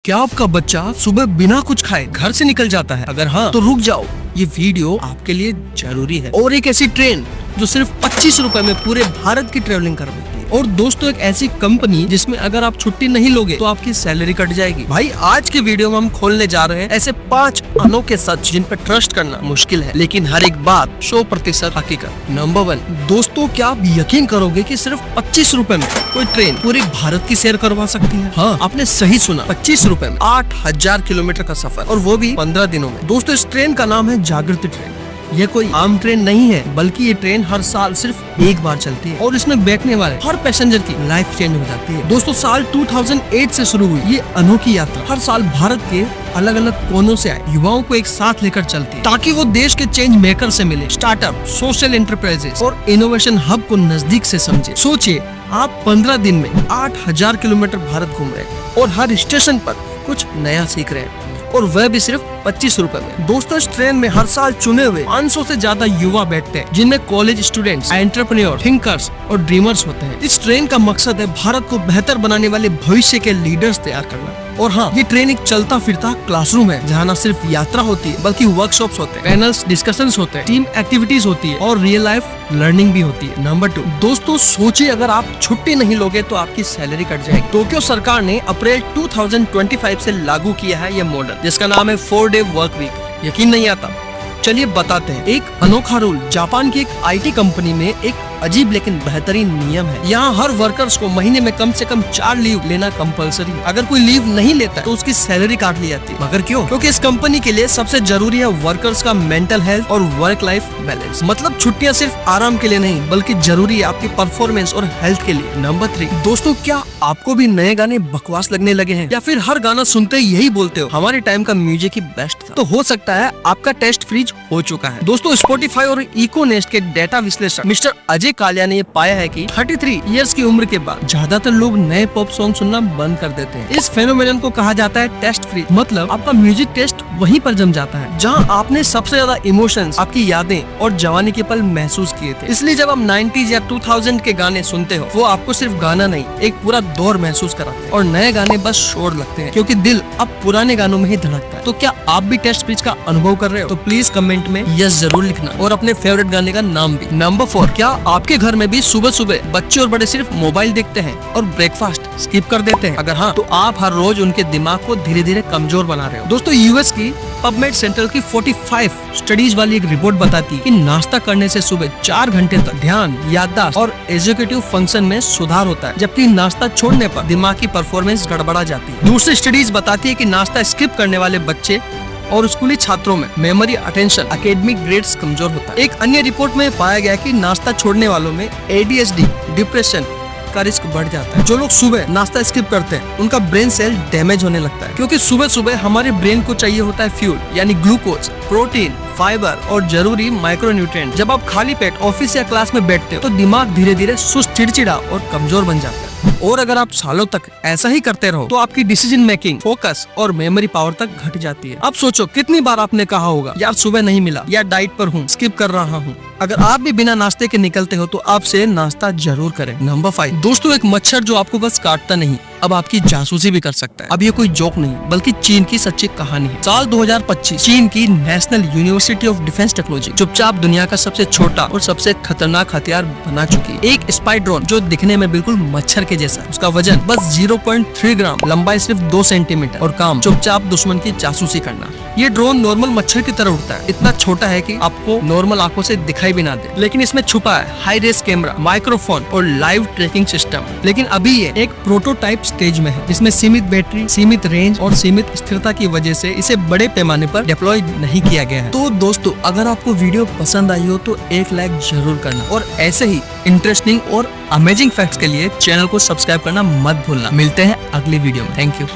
क्या आपका बच्चा सुबह बिना कुछ खाए घर से निकल जाता है? अगर हाँ तो रुक जाओ, ये वीडियो आपके लिए जरूरी है। और एक ऐसी ट्रेन जो सिर्फ 25 रुपए में पूरे भारत की ट्रेवलिंग कर देती है। और दोस्तों एक ऐसी कंपनी जिसमें अगर आप छुट्टी नहीं लोगे तो आपकी सैलरी कट जाएगी। भाई आज के वीडियो में हम खोलने जा रहे हैं ऐसे 5 अनोखे सच जिन पर ट्रस्ट करना मुश्किल है, लेकिन हर एक बात 100% हकीकत। नंबर 1, दोस्तों क्या आप यकीन करोगे कि सिर्फ 25 रुपए में कोई ट्रेन पूरे भारत की सैर करवा सकती है? हाँ, आपने सही सुना, 25 रुपए में 8000 किलोमीटर का सफर, और वो भी 15 दिनों में। दोस्तों इस ट्रेन का नाम है जागृति ट्रेन। ये कोई आम ट्रेन नहीं है, बल्कि ये ट्रेन हर साल सिर्फ एक बार चलती है और इसमें बैठने वाले हर पैसेंजर की लाइफ चेंज हो जाती है। दोस्तों साल 2008 से शुरू हुई ये अनोखी यात्रा हर साल भारत के अलग अलग कोनों से आए युवाओं को एक साथ लेकर चलती है, ताकि वो देश के चेंज मेकर से मिले, स्टार्टअप, सोशल एंटरप्राइजेस और इनोवेशन हब को नजदीक से समझे। सोचिए आप 15 दिन में 8000 किलोमीटर भारत घूम रहे हैं और हर स्टेशन पर कुछ नया सीख रहे हैं, और वह भी सिर्फ 25 रुपए में। दोस्तों इस ट्रेन में हर साल चुने हुए 500 से ज्यादा युवा बैठते हैं, जिनमें कॉलेज स्टूडेंट्स, एंटरप्रेन्योर, थिंकर्स और ड्रीमर्स होते हैं। इस ट्रेन का मकसद है भारत को बेहतर बनाने वाले भविष्य के लीडर्स तैयार करना। और हाँ, ये ट्रेन एक चलता फिरता क्लासरूम है, जहाँ न सिर्फ यात्रा होती है बल्कि वर्कशॉप्स होते हैं, पैनल्स, डिस्कशंस होते हैं, टीम एक्टिविटीज होती है और रियल लाइफ लर्निंग भी होती है। नंबर 2, दोस्तों सोचिए अगर आप छुट्टी नहीं लोगे तो आपकी सैलरी कट जाएगी। टोक्यो सरकार ने अप्रैल 2025 से लागू किया है यह मॉडल, जिसका नाम है 4 डे वर्क वीक। यकीन नहीं आता? चलिए बताते हैं। एक अनोखा रूल, जापान की एक IT कंपनी में एक अजीब लेकिन बेहतरीन नियम है। यहाँ हर वर्कर्स को महीने में कम से कम 4 लीव लेना कंपलसरी है। अगर कोई लीव नहीं लेता तो उसकी सैलरी काट ली जाती है। मगर क्यों? क्योंकि इस कंपनी के लिए सबसे जरूरी है वर्कर्स का मेंटल हेल्थ और वर्क लाइफ बैलेंस। मतलब छुट्टियाँ सिर्फ आराम के लिए नहीं, बल्कि जरूरी है आपकी परफॉर्मेंस और हेल्थ के लिए। नंबर 3, दोस्तों क्या आपको भी नए गाने बकवास लगने लगे हैं, या फिर हर गाना सुनते ही यही बोलते हो हमारे टाइम का म्यूजिक ही बेस्ट था? तो हो सकता है आपका टेस्ट फ्रीज हो चुका है। दोस्तों स्पॉटिफाई और इकोनेस्ट के डेटा विश्लेषक मिस्टर अजय कालिया ने ये पाया है कि 33 इयर्स की उम्र के बाद ज्यादातर लोग नए पॉप सॉन्ग सुनना बंद कर देते हैं। इस फेनोमेनन को कहा जाता है टेस्ट फ्रीज। मतलब आपका म्यूजिक टेस्ट वहीं पर जम जाता है जहां आपने सबसे ज्यादा इमोशंस, आपकी यादें और जवानी के पल महसूस किए थे। इसलिए जब आप 90s या 2000 के गाने सुनते हो, वो आपको सिर्फ गाना नहीं, एक पूरा दौर महसूस कराते हैं। और नए गाने बस शोर लगते हैं, क्योंकि दिल अब पुराने गानों में ही धड़कता है। तो क्या आप भी टेस्ट फ्रीज का अनुभव कर रहे हो? तो प्लीज कमेंट में यस जरूर लिखना, और अपने फेवरेट गाने का नाम भी। नंबर 4, क्या आपके घर में भी सुबह सुबह बच्चे और बड़े सिर्फ मोबाइल देखते हैं और ब्रेकफास्ट स्किप कर देते हैं? अगर हाँ, तो आप हर रोज उनके दिमाग को धीरे धीरे कमजोर बना रहे हो। दोस्तों यूएस की पबमेड सेंटर की 45 स्टडीज वाली एक रिपोर्ट बताती है कि नाश्ता करने से सुबह 4 घंटे तक ध्यान, याददाश्त और एग्जीक्यूटिव फंक्शन में सुधार होता है, जबकि नाश्ता छोड़ने पर दिमाग की परफॉर्मेंस गड़बड़ा जाती है। दूसरी स्टडीज बताती है कि नाश्ता स्किप करने वाले बच्चे और स्कूली छात्रों में मेमोरी, अटेंशन, एकेडमिक ग्रेड्स कमजोर होता है। एक अन्य रिपोर्ट में पाया गया कि नाश्ता छोड़ने वालों में ADHD, डिप्रेशन का रिस्क बढ़ जाता है। जो लोग सुबह नाश्ता स्किप करते हैं उनका ब्रेन सेल डैमेज होने लगता है, क्योंकि सुबह सुबह हमारे ब्रेन को चाहिए होता है फ्यूल, यानी ग्लूकोज, प्रोटीन, फाइबर और जरूरी माइक्रोन्यूट्रिएंट। जब आप खाली पेट ऑफिस या क्लास में बैठते हो तो दिमाग धीरे धीरे सुस्त, चिड़चिड़ा और कमजोर बन जाता है। और अगर आप सालों तक ऐसा ही करते रहो तो आपकी डिसीजन मेकिंग, फोकस और मेमोरी पावर तक घट जाती है। अब सोचो कितनी बार आपने कहा होगा यार सुबह नहीं मिला, या डाइट पर हूँ, स्किप कर रहा हूँ। अगर आप भी बिना नाश्ते के निकलते हो तो आपसे नाश्ता जरूर करें। नंबर 5, दोस्तों एक मच्छर जो आपको बस काटता नहीं, अब आपकी जासूसी भी कर सकता है। अब ये कोई जोक नहीं, बल्कि चीन की सच्ची कहानी है। साल 2025 चीन की national university of defence technology चुपचाप दुनिया का सबसे छोटा और सबसे खतरनाक हथियार बना चुकी है। एक स्पाई ड्रोन जो दिखने में बिल्कुल मच्छर के जैसा, उसका वजन बस 0.3 ग्राम, लंबाई सिर्फ 2 सेंटीमीटर और काम चुपचाप दुश्मन की जासूसी करना। ये ड्रोन नॉर्मल मच्छर की तरह उड़ता है, इतना छोटा है कि आपको नॉर्मल आंखों से दिखाई भी ना दे, लेकिन इसमें छुपा है हाई रेस कैमरा, माइक्रोफोन और लाइव ट्रैकिंग सिस्टम। लेकिन अभी ये एक प्रोटोटाइप स्टेज में है, जिसमें सीमित बैटरी, सीमित रेंज और सीमित स्थिरता की वजह से इसे बड़े पैमाने पर डिप्लॉय नहीं किया गया है। तो दोस्तों अगर आपको वीडियो पसंद आई हो तो एक लाइक जरूर करना, और ऐसे ही इंटरेस्टिंग और अमेजिंग फैक्ट्स के लिए चैनल को सब्सक्राइब करना मत भूलना। मिलते हैं अगली वीडियो में। Thank you.